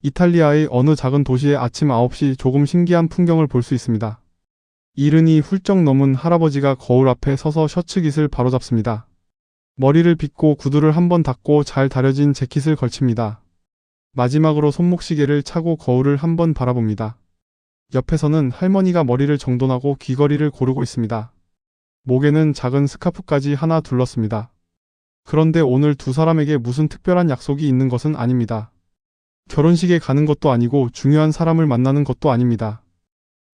이탈리아의 어느 작은 도시의 아침 9시 조금 신기한 풍경을 볼 수 있습니다. 이른이 훌쩍 넘은 할아버지가 거울 앞에 서서 셔츠깃을 바로잡습니다. 머리를 빗고 구두를 한번 닦고 잘 다려진 재킷을 걸칩니다. 마지막으로 손목시계를 차고 거울을 한번 바라봅니다. 옆에서는 할머니가 머리를 정돈하고 귀걸이를 고르고 있습니다. 목에는 작은 스카프까지 하나 둘렀습니다. 그런데 오늘 두 사람에게 무슨 특별한 약속이 있는 것은 아닙니다. 결혼식에 가는 것도 아니고 중요한 사람을 만나는 것도 아닙니다.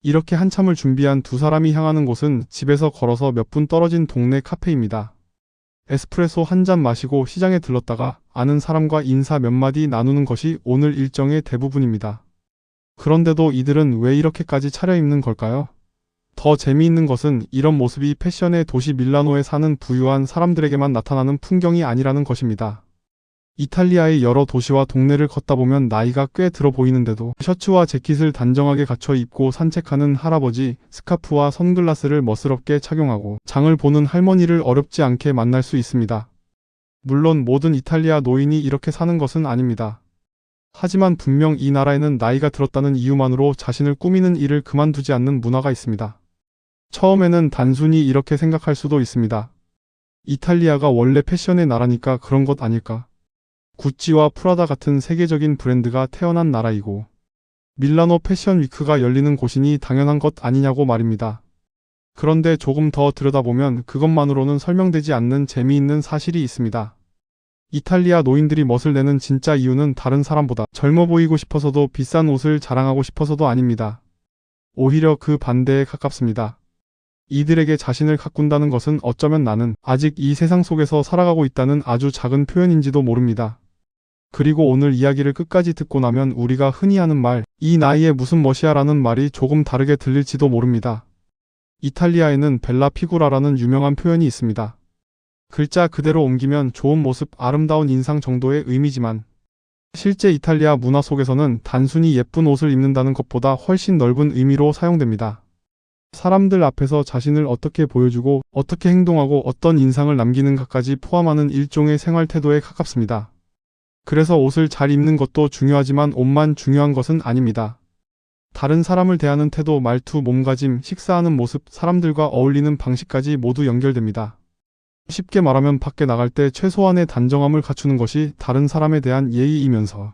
이렇게 한참을 준비한 두 사람이 향하는 곳은 집에서 걸어서 몇 분 떨어진 동네 카페입니다. 에스프레소 한 잔 마시고 시장에 들렀다가 아는 사람과 인사 몇 마디 나누는 것이 오늘 일정의 대부분입니다. 그런데도 이들은 왜 이렇게까지 차려입는 걸까요? 더 재미있는 것은 이런 모습이 패션의 도시 밀라노에 사는 부유한 사람들에게만 나타나는 풍경이 아니라는 것입니다. 이탈리아의 여러 도시와 동네를 걷다 보면 나이가 꽤 들어 보이는데도 셔츠와 재킷을 단정하게 갖춰 입고 산책하는 할아버지, 스카프와 선글라스를 멋스럽게 착용하고 장을 보는 할머니를 어렵지 않게 만날 수 있습니다. 물론 모든 이탈리아 노인이 이렇게 사는 것은 아닙니다. 하지만 분명 이 나라에는 나이가 들었다는 이유만으로 자신을 꾸미는 일을 그만두지 않는 문화가 있습니다. 처음에는 단순히 이렇게 생각할 수도 있습니다. 이탈리아가 원래 패션의 나라니까 그런 것 아닐까? 구찌와 프라다 같은 세계적인 브랜드가 태어난 나라이고 밀라노 패션 위크가 열리는 곳이니 당연한 것 아니냐고 말입니다. 그런데 조금 더 들여다보면 그것만으로는 설명되지 않는 재미있는 사실이 있습니다. 이탈리아 노인들이 멋을 내는 진짜 이유는 다른 사람보다 젊어 보이고 싶어서도 비싼 옷을 자랑하고 싶어서도 아닙니다. 오히려 그 반대에 가깝습니다. 이들에게 자신을 가꾼다는 것은 어쩌면 나는 아직 이 세상 속에서 살아가고 있다는 아주 작은 표현인지도 모릅니다. 그리고 오늘 이야기를 끝까지 듣고 나면 우리가 흔히 하는 말, 이 나이에 무슨 멋이야 라는 말이 조금 다르게 들릴지도 모릅니다. 이탈리아에는 벨라 피구라라는 유명한 표현이 있습니다. 글자 그대로 옮기면 좋은 모습, 아름다운 인상 정도의 의미지만 실제 이탈리아 문화 속에서는 단순히 예쁜 옷을 입는다는 것보다 훨씬 넓은 의미로 사용됩니다. 사람들 앞에서 자신을 어떻게 보여주고 어떻게 행동하고 어떤 인상을 남기는가까지 포함하는 일종의 생활 태도에 가깝습니다. 그래서 옷을 잘 입는 것도 중요하지만 옷만 중요한 것은 아닙니다. 다른 사람을 대하는 태도, 말투, 몸가짐, 식사하는 모습, 사람들과 어울리는 방식까지 모두 연결됩니다. 쉽게 말하면 밖에 나갈 때 최소한의 단정함을 갖추는 것이 다른 사람에 대한 예의이면서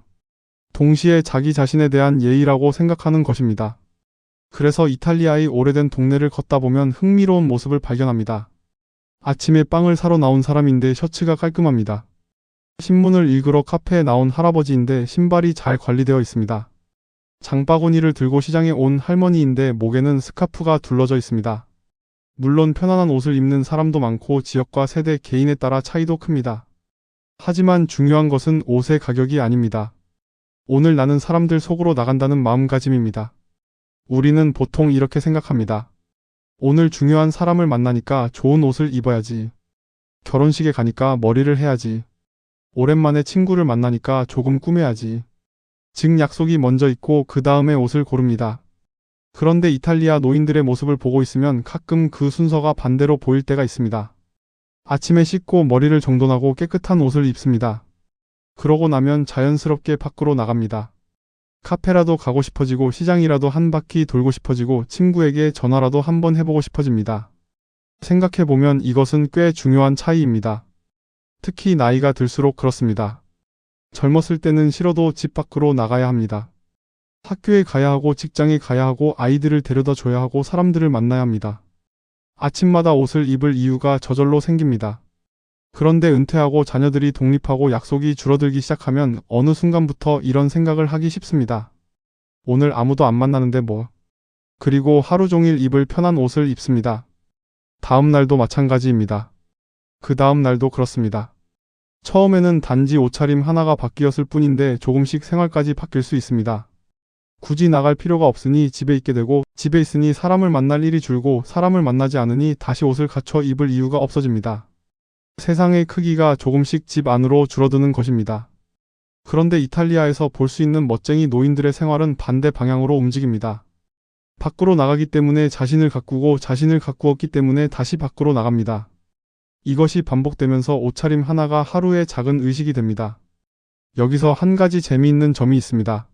동시에 자기 자신에 대한 예의라고 생각하는 것입니다. 그래서 이탈리아의 오래된 동네를 걷다 보면 흥미로운 모습을 발견합니다. 아침에 빵을 사러 나온 사람인데 셔츠가 깔끔합니다. 신문을 읽으러 카페에 나온 할아버지인데 신발이 잘 관리되어 있습니다. 장바구니를 들고 시장에 온 할머니인데 목에는 스카프가 둘러져 있습니다. 물론 편안한 옷을 입는 사람도 많고 지역과 세대, 개인에 따라 차이도 큽니다. 하지만 중요한 것은 옷의 가격이 아닙니다. 오늘 나는 사람들 속으로 나간다는 마음가짐입니다. 우리는 보통 이렇게 생각합니다. 오늘 중요한 사람을 만나니까 좋은 옷을 입어야지. 결혼식에 가니까 머리를 해야지. 오랜만에 친구를 만나니까 조금 꾸며야지. 즉 약속이 먼저 있고 그 다음에 옷을 고릅니다. 그런데 이탈리아 노인들의 모습을 보고 있으면 가끔 그 순서가 반대로 보일 때가 있습니다. 아침에 씻고 머리를 정돈하고 깨끗한 옷을 입습니다. 그러고 나면 자연스럽게 밖으로 나갑니다. 카페라도 가고 싶어지고 시장이라도 한 바퀴 돌고 싶어지고 친구에게 전화라도 한번 해보고 싶어집니다. 생각해보면 이것은 꽤 중요한 차이입니다. 특히 나이가 들수록 그렇습니다. 젊었을 때는 싫어도 집 밖으로 나가야 합니다. 학교에 가야 하고 직장에 가야 하고 아이들을 데려다 줘야 하고 사람들을 만나야 합니다. 아침마다 옷을 입을 이유가 저절로 생깁니다. 그런데 은퇴하고 자녀들이 독립하고 약속이 줄어들기 시작하면 어느 순간부터 이런 생각을 하기 쉽습니다. 오늘 아무도 안 만나는데 뭐. 그리고 하루 종일 입을 편한 옷을 입습니다. 다음 날도 마찬가지입니다. 그 다음 날도 그렇습니다. 처음에는 단지 옷차림 하나가 바뀌었을 뿐인데 조금씩 생활까지 바뀔 수 있습니다. 굳이 나갈 필요가 없으니 집에 있게 되고 집에 있으니 사람을 만날 일이 줄고 사람을 만나지 않으니 다시 옷을 갖춰 입을 이유가 없어집니다. 세상의 크기가 조금씩 집 안으로 줄어드는 것입니다. 그런데 이탈리아에서 볼 수 있는 멋쟁이 노인들의 생활은 반대 방향으로 움직입니다. 밖으로 나가기 때문에 자신을 가꾸고 자신을 가꾸었기 때문에 다시 밖으로 나갑니다. 이것이 반복되면서 옷차림 하나가 하루의 작은 의식이 됩니다. 여기서 한 가지 재미있는 점이 있습니다.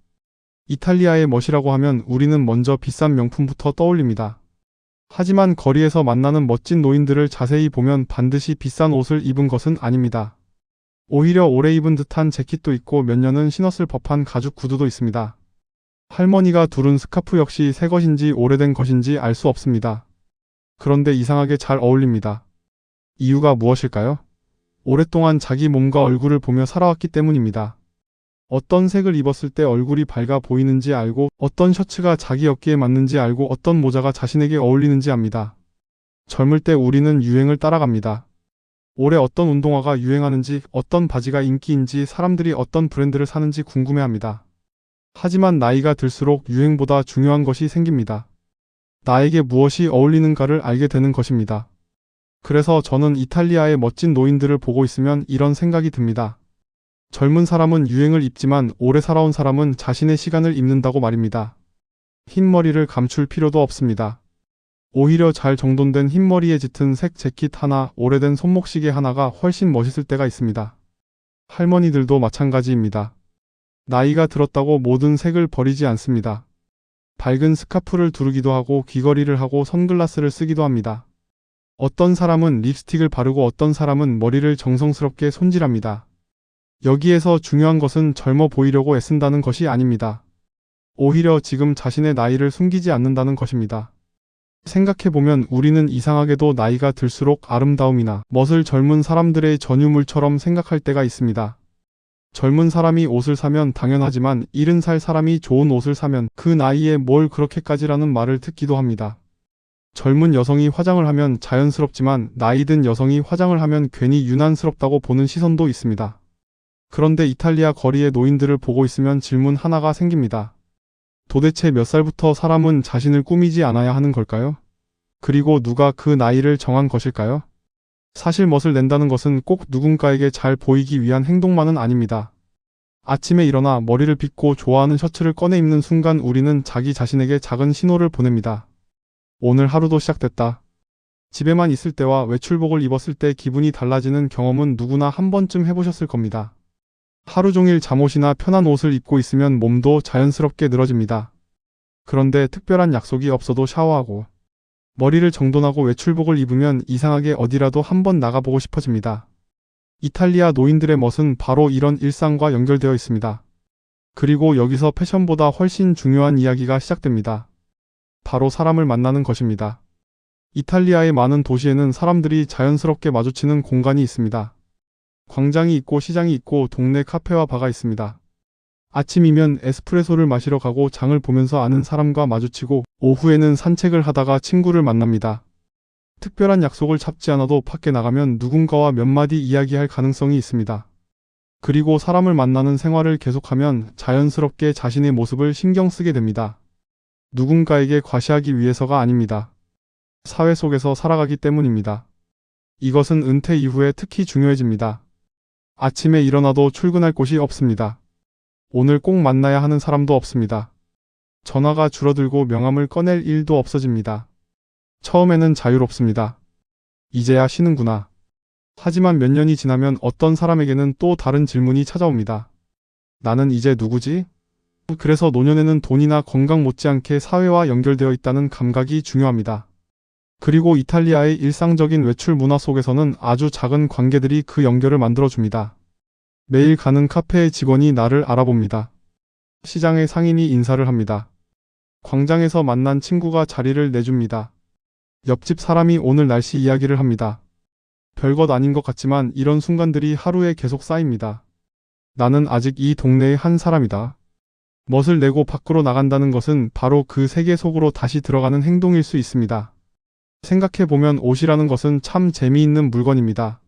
이탈리아의 멋이라고 하면 우리는 먼저 비싼 명품부터 떠올립니다. 하지만 거리에서 만나는 멋진 노인들을 자세히 보면 반드시 비싼 옷을 입은 것은 아닙니다. 오히려 오래 입은 듯한 재킷도 있고 몇 년은 신었을 법한 가죽 구두도 있습니다. 할머니가 두른 스카프 역시 새 것인지 오래된 것인지 알 수 없습니다. 그런데 이상하게 잘 어울립니다. 이유가 무엇일까요? 오랫동안 자기 몸과 얼굴을 보며 살아왔기 때문입니다. 어떤 색을 입었을 때 얼굴이 밝아 보이는지 알고, 어떤 셔츠가 자기 어깨에 맞는지 알고, 어떤 모자가 자신에게 어울리는지 압니다. 젊을 때 우리는 유행을 따라갑니다. 올해 어떤 운동화가 유행하는지, 어떤 바지가 인기인지, 사람들이 어떤 브랜드를 사는지 궁금해합니다. 하지만 나이가 들수록 유행보다 중요한 것이 생깁니다. 나에게 무엇이 어울리는가를 알게 되는 것입니다. 그래서 저는 이탈리아의 멋진 노인들을 보고 있으면 이런 생각이 듭니다. 젊은 사람은 유행을 입지만 오래 살아온 사람은 자신의 시간을 입는다고 말입니다. 흰머리를 감출 필요도 없습니다. 오히려 잘 정돈된 흰머리에 짙은 색 재킷 하나, 오래된 손목시계 하나가 훨씬 멋있을 때가 있습니다. 할머니들도 마찬가지입니다. 나이가 들었다고 모든 색을 버리지 않습니다. 밝은 스카프를 두르기도 하고 귀걸이를 하고 선글라스를 쓰기도 합니다. 어떤 사람은 립스틱을 바르고 어떤 사람은 머리를 정성스럽게 손질합니다. 여기에서 중요한 것은 젊어 보이려고 애쓴다는 것이 아닙니다. 오히려 지금 자신의 나이를 숨기지 않는다는 것입니다. 생각해보면 우리는 이상하게도 나이가 들수록 아름다움이나 멋을 젊은 사람들의 전유물처럼 생각할 때가 있습니다. 젊은 사람이 옷을 사면 당연하지만 70살 사람이 좋은 옷을 사면 그 나이에 뭘 그렇게까지라는 말을 듣기도 합니다. 젊은 여성이 화장을 하면 자연스럽지만 나이 든 여성이 화장을 하면 괜히 유난스럽다고 보는 시선도 있습니다. 그런데 이탈리아 거리의 노인들을 보고 있으면 질문 하나가 생깁니다. 도대체 몇 살부터 사람은 자신을 꾸미지 않아야 하는 걸까요? 그리고 누가 그 나이를 정한 것일까요? 사실 멋을 낸다는 것은 꼭 누군가에게 잘 보이기 위한 행동만은 아닙니다. 아침에 일어나 머리를 빗고 좋아하는 셔츠를 꺼내 입는 순간 우리는 자기 자신에게 작은 신호를 보냅니다. 오늘 하루도 시작됐다. 집에만 있을 때와 외출복을 입었을 때 기분이 달라지는 경험은 누구나 한 번쯤 해보셨을 겁니다. 하루 종일 잠옷이나 편한 옷을 입고 있으면 몸도 자연스럽게 늘어집니다. 그런데 특별한 약속이 없어도 샤워하고 머리를 정돈하고 외출복을 입으면 이상하게 어디라도 한번 나가보고 싶어집니다. 이탈리아 노인들의 멋은 바로 이런 일상과 연결되어 있습니다. 그리고 여기서 패션보다 훨씬 중요한 이야기가 시작됩니다. 바로 사람을 만나는 것입니다. 이탈리아의 많은 도시에는 사람들이 자연스럽게 마주치는 공간이 있습니다. 광장이 있고 시장이 있고 동네 카페와 바가 있습니다. 아침이면 에스프레소를 마시러 가고 장을 보면서 아는 사람과 마주치고 오후에는 산책을 하다가 친구를 만납니다. 특별한 약속을 잡지 않아도 밖에 나가면 누군가와 몇 마디 이야기할 가능성이 있습니다. 그리고 사람을 만나는 생활을 계속하면 자연스럽게 자신의 모습을 신경 쓰게 됩니다. 누군가에게 과시하기 위해서가 아닙니다. 사회 속에서 살아가기 때문입니다. 이것은 은퇴 이후에 특히 중요해집니다. 아침에 일어나도 출근할 곳이 없습니다. 오늘 꼭 만나야 하는 사람도 없습니다. 전화가 줄어들고 명함을 꺼낼 일도 없어집니다. 처음에는 자유롭습니다. 이제야 쉬는구나. 하지만 몇 년이 지나면 어떤 사람에게는 또 다른 질문이 찾아옵니다. 나는 이제 누구지? 그래서 노년에는 돈이나 건강 못지않게 사회와 연결되어 있다는 감각이 중요합니다. 그리고 이탈리아의 일상적인 외출 문화 속에서는 아주 작은 관계들이 그 연결을 만들어줍니다. 매일 가는 카페의 직원이 나를 알아봅니다. 시장의 상인이 인사를 합니다. 광장에서 만난 친구가 자리를 내줍니다. 옆집 사람이 오늘 날씨 이야기를 합니다. 별것 아닌 것 같지만 이런 순간들이 하루에 계속 쌓입니다. 나는 아직 이 동네의 한 사람이다. 멋을 내고 밖으로 나간다는 것은 바로 그 세계 속으로 다시 들어가는 행동일 수 있습니다. 생각해보면 옷이라는 것은 참 재미있는 물건입니다.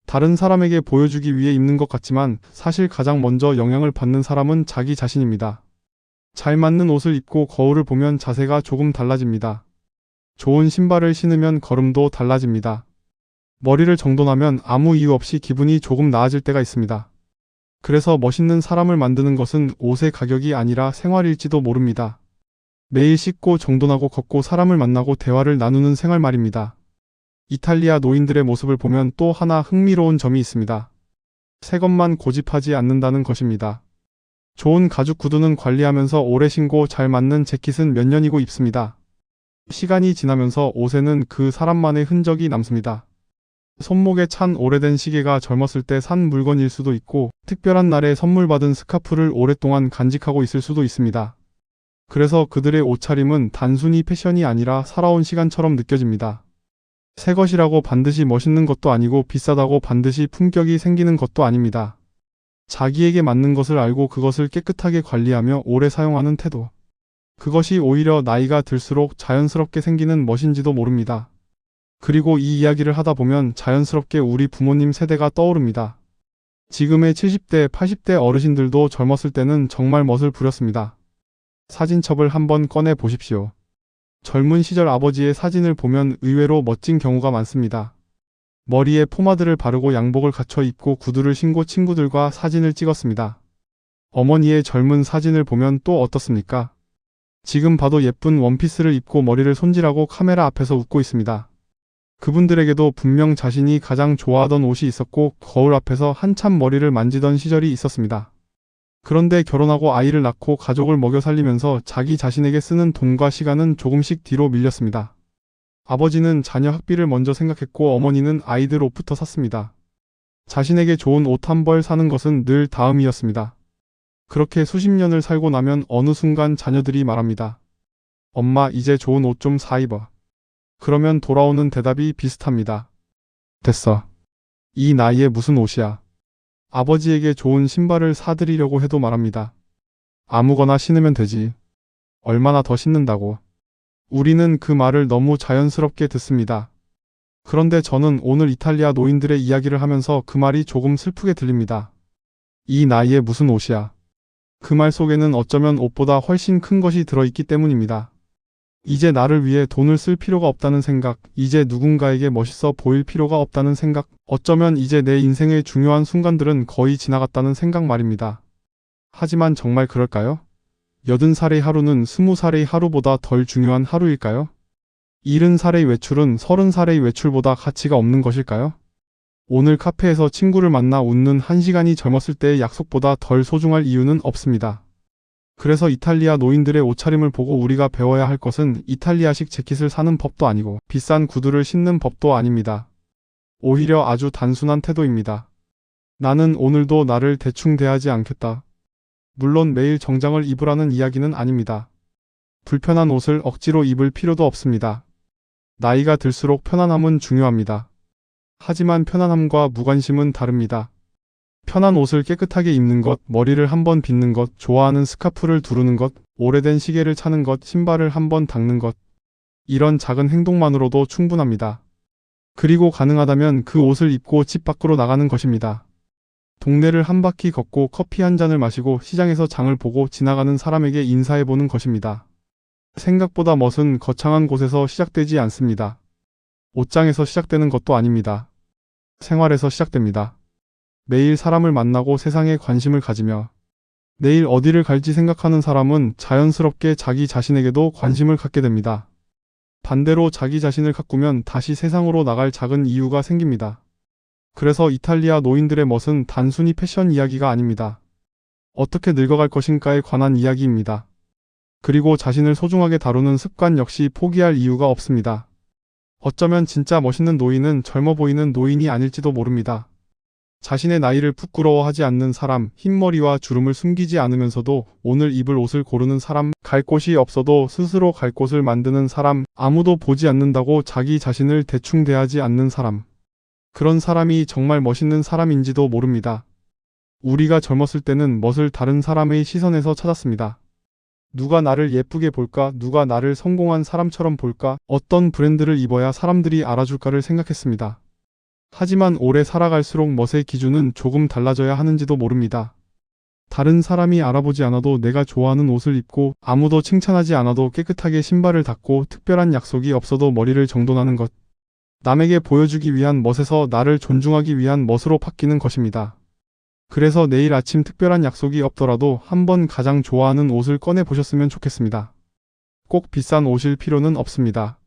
다른 사람에게 보여주기 위해 입는 것 같지만 사실 가장 먼저 영향을 받는 사람은 자기 자신입니다. 잘 맞는 옷을 입고 거울을 보면 자세가 조금 달라집니다. 좋은 신발을 신으면 걸음도 달라집니다. 머리를 정돈하면 아무 이유 없이 기분이 조금 나아질 때가 있습니다. 그래서 멋있는 사람을 만드는 것은 옷의 가격이 아니라 생활일지도 모릅니다. 매일 씻고 정돈하고 걷고 사람을 만나고 대화를 나누는 생활 말입니다. 이탈리아 노인들의 모습을 보면 또 하나 흥미로운 점이 있습니다. 새 것만 고집하지 않는다는 것입니다. 좋은 가죽 구두는 관리하면서 오래 신고 잘 맞는 재킷은 몇 년이고 입습니다. 시간이 지나면서 옷에는 그 사람만의 흔적이 남습니다. 손목에 찬 오래된 시계가 젊었을 때 산 물건일 수도 있고 특별한 날에 선물 받은 스카프를 오랫동안 간직하고 있을 수도 있습니다. 그래서 그들의 옷차림은 단순히 패션이 아니라 살아온 시간처럼 느껴집니다. 새 것이라고 반드시 멋있는 것도 아니고 비싸다고 반드시 품격이 생기는 것도 아닙니다. 자기에게 맞는 것을 알고 그것을 깨끗하게 관리하며 오래 사용하는 태도. 그것이 오히려 나이가 들수록 자연스럽게 생기는 멋인지도 모릅니다. 그리고 이 이야기를 하다 보면 자연스럽게 우리 부모님 세대가 떠오릅니다. 지금의 70대, 80대 어르신들도 젊었을 때는 정말 멋을 부렸습니다. 사진첩을 한번 꺼내 보십시오. 젊은 시절 아버지의 사진을 보면 의외로 멋진 경우가 많습니다. 머리에 포마드를 바르고 양복을 갖춰 입고 구두를 신고 친구들과 사진을 찍었습니다. 어머니의 젊은 사진을 보면 또 어떻습니까? 지금 봐도 예쁜 원피스를 입고 머리를 손질하고 카메라 앞에서 웃고 있습니다. 그분들에게도 분명 자신이 가장 좋아하던 옷이 있었고 거울 앞에서 한참 머리를 만지던 시절이 있었습니다. 그런데 결혼하고 아이를 낳고 가족을 먹여 살리면서 자기 자신에게 쓰는 돈과 시간은 조금씩 뒤로 밀렸습니다. 아버지는 자녀 학비를 먼저 생각했고 어머니는 아이들 옷부터 샀습니다. 자신에게 좋은 옷 한 벌 사는 것은 늘 다음이었습니다. 그렇게 수십 년을 살고 나면 어느 순간 자녀들이 말합니다. 엄마, 이제 좋은 옷 좀 사 입어. 그러면 돌아오는 대답이 비슷합니다. 됐어. 이 나이에 무슨 옷이야. 아버지에게 좋은 신발을 사드리려고 해도 말합니다. 아무거나 신으면 되지. 얼마나 더 신는다고. 우리는 그 말을 너무 자연스럽게 듣습니다. 그런데 저는 오늘 이탈리아 노인들의 이야기를 하면서 그 말이 조금 슬프게 들립니다. 이 나이에 무슨 옷이야. 그 말 속에는 어쩌면 옷보다 훨씬 큰 것이 들어있기 때문입니다. 이제 나를 위해 돈을 쓸 필요가 없다는 생각, 이제 누군가에게 멋있어 보일 필요가 없다는 생각, 어쩌면 이제 내 인생의 중요한 순간들은 거의 지나갔다는 생각 말입니다. 하지만 정말 그럴까요? 80살의 하루는 20살의 하루보다 덜 중요한 하루일까요? 70살의 외출은 30살의 외출보다 가치가 없는 것일까요? 오늘 카페에서 친구를 만나 웃는 1시간이 젊었을 때의 약속보다 덜 소중할 이유는 없습니다. 그래서 이탈리아 노인들의 옷차림을 보고 우리가 배워야 할 것은 이탈리아식 재킷을 사는 법도 아니고 비싼 구두를 신는 법도 아닙니다. 오히려 아주 단순한 태도입니다. 나는 오늘도 나를 대충 대하지 않겠다. 물론 매일 정장을 입으라는 이야기는 아닙니다. 불편한 옷을 억지로 입을 필요도 없습니다. 나이가 들수록 편안함은 중요합니다. 하지만 편안함과 무관심은 다릅니다. 편한 옷을 깨끗하게 입는 것, 머리를 한번 빗는 것, 좋아하는 스카프를 두르는 것, 오래된 시계를 차는 것, 신발을 한번 닦는 것. 이런 작은 행동만으로도 충분합니다. 그리고 가능하다면 그 옷을 입고 집 밖으로 나가는 것입니다. 동네를 한 바퀴 걷고 커피 한 잔을 마시고 시장에서 장을 보고 지나가는 사람에게 인사해보는 것입니다. 생각보다 멋은 거창한 곳에서 시작되지 않습니다. 옷장에서 시작되는 것도 아닙니다. 생활에서 시작됩니다. 매일 사람을 만나고 세상에 관심을 가지며 내일 어디를 갈지 생각하는 사람은 자연스럽게 자기 자신에게도 관심을 갖게 됩니다. 반대로 자기 자신을 가꾸면 다시 세상으로 나갈 작은 이유가 생깁니다. 그래서 이탈리아 노인들의 멋은 단순히 패션 이야기가 아닙니다. 어떻게 늙어갈 것인가에 관한 이야기입니다. 그리고 자신을 소중하게 다루는 습관 역시 포기할 이유가 없습니다. 어쩌면 진짜 멋있는 노인은 젊어 보이는 노인이 아닐지도 모릅니다. 자신의 나이를 부끄러워하지 않는 사람, 흰머리와 주름을 숨기지 않으면서도 오늘 입을 옷을 고르는 사람, 갈 곳이 없어도 스스로 갈 곳을 만드는 사람, 아무도 보지 않는다고 자기 자신을 대충 대하지 않는 사람. 그런 사람이 정말 멋있는 사람인지도 모릅니다. 우리가 젊었을 때는 멋을 다른 사람의 시선에서 찾았습니다. 누가 나를 예쁘게 볼까? 누가 나를 성공한 사람처럼 볼까? 어떤 브랜드를 입어야 사람들이 알아줄까를 생각했습니다. 하지만 오래 살아갈수록 멋의 기준은 조금 달라져야 하는지도 모릅니다. 다른 사람이 알아보지 않아도 내가 좋아하는 옷을 입고 아무도 칭찬하지 않아도 깨끗하게 신발을 닦고 특별한 약속이 없어도 머리를 정돈하는 것. 남에게 보여주기 위한 멋에서 나를 존중하기 위한 멋으로 바뀌는 것입니다. 그래서 내일 아침 특별한 약속이 없더라도 한번 가장 좋아하는 옷을 꺼내 보셨으면 좋겠습니다. 꼭 비싼 옷일 필요는 없습니다.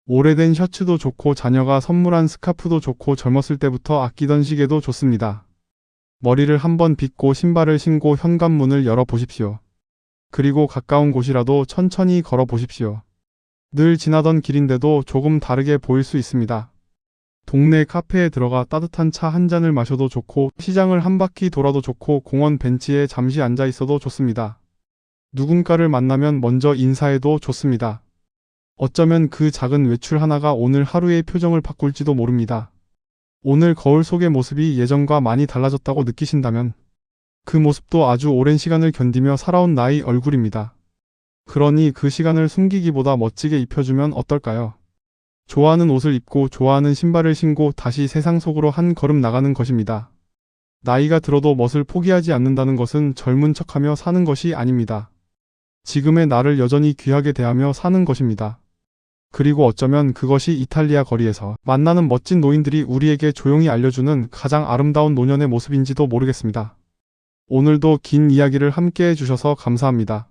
오래된 셔츠도 좋고 자녀가 선물한 스카프도 좋고 젊었을 때부터 아끼던 시계도 좋습니다. 머리를 한번 빗고 신발을 신고 현관문을 열어 보십시오. 그리고 가까운 곳이라도 천천히 걸어 보십시오. 늘 지나던 길인데도 조금 다르게 보일 수 있습니다. 동네 카페에 들어가 따뜻한 차 한 잔을 마셔도 좋고, 시장을 한 바퀴 돌아도 좋고, 공원 벤치에 잠시 앉아 있어도 좋습니다. 누군가를 만나면 먼저 인사해도 좋습니다. 어쩌면 그 작은 외출 하나가 오늘 하루의 표정을 바꿀지도 모릅니다. 오늘 거울 속의 모습이 예전과 많이 달라졌다고 느끼신다면 그 모습도 아주 오랜 시간을 견디며 살아온 나의 얼굴입니다. 그러니 그 시간을 숨기기보다 멋지게 입혀주면 어떨까요? 좋아하는 옷을 입고 좋아하는 신발을 신고 다시 세상 속으로 한 걸음 나가는 것입니다. 나이가 들어도 멋을 포기하지 않는다는 것은 젊은 척하며 사는 것이 아닙니다. 지금의 나를 여전히 귀하게 대하며 사는 것입니다. 그리고 어쩌면 그것이 이탈리아 거리에서 만나는 멋진 노인들이 우리에게 조용히 알려주는 가장 아름다운 노년의 모습인지도 모르겠습니다. 오늘도 긴 이야기를 함께 해주셔서 감사합니다.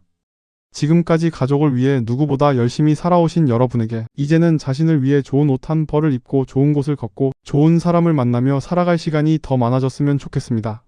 지금까지 가족을 위해 누구보다 열심히 살아오신 여러분에게 이제는 자신을 위해 좋은 옷 한 벌을 입고 좋은 곳을 걷고 좋은 사람을 만나며 살아갈 시간이 더 많아졌으면 좋겠습니다.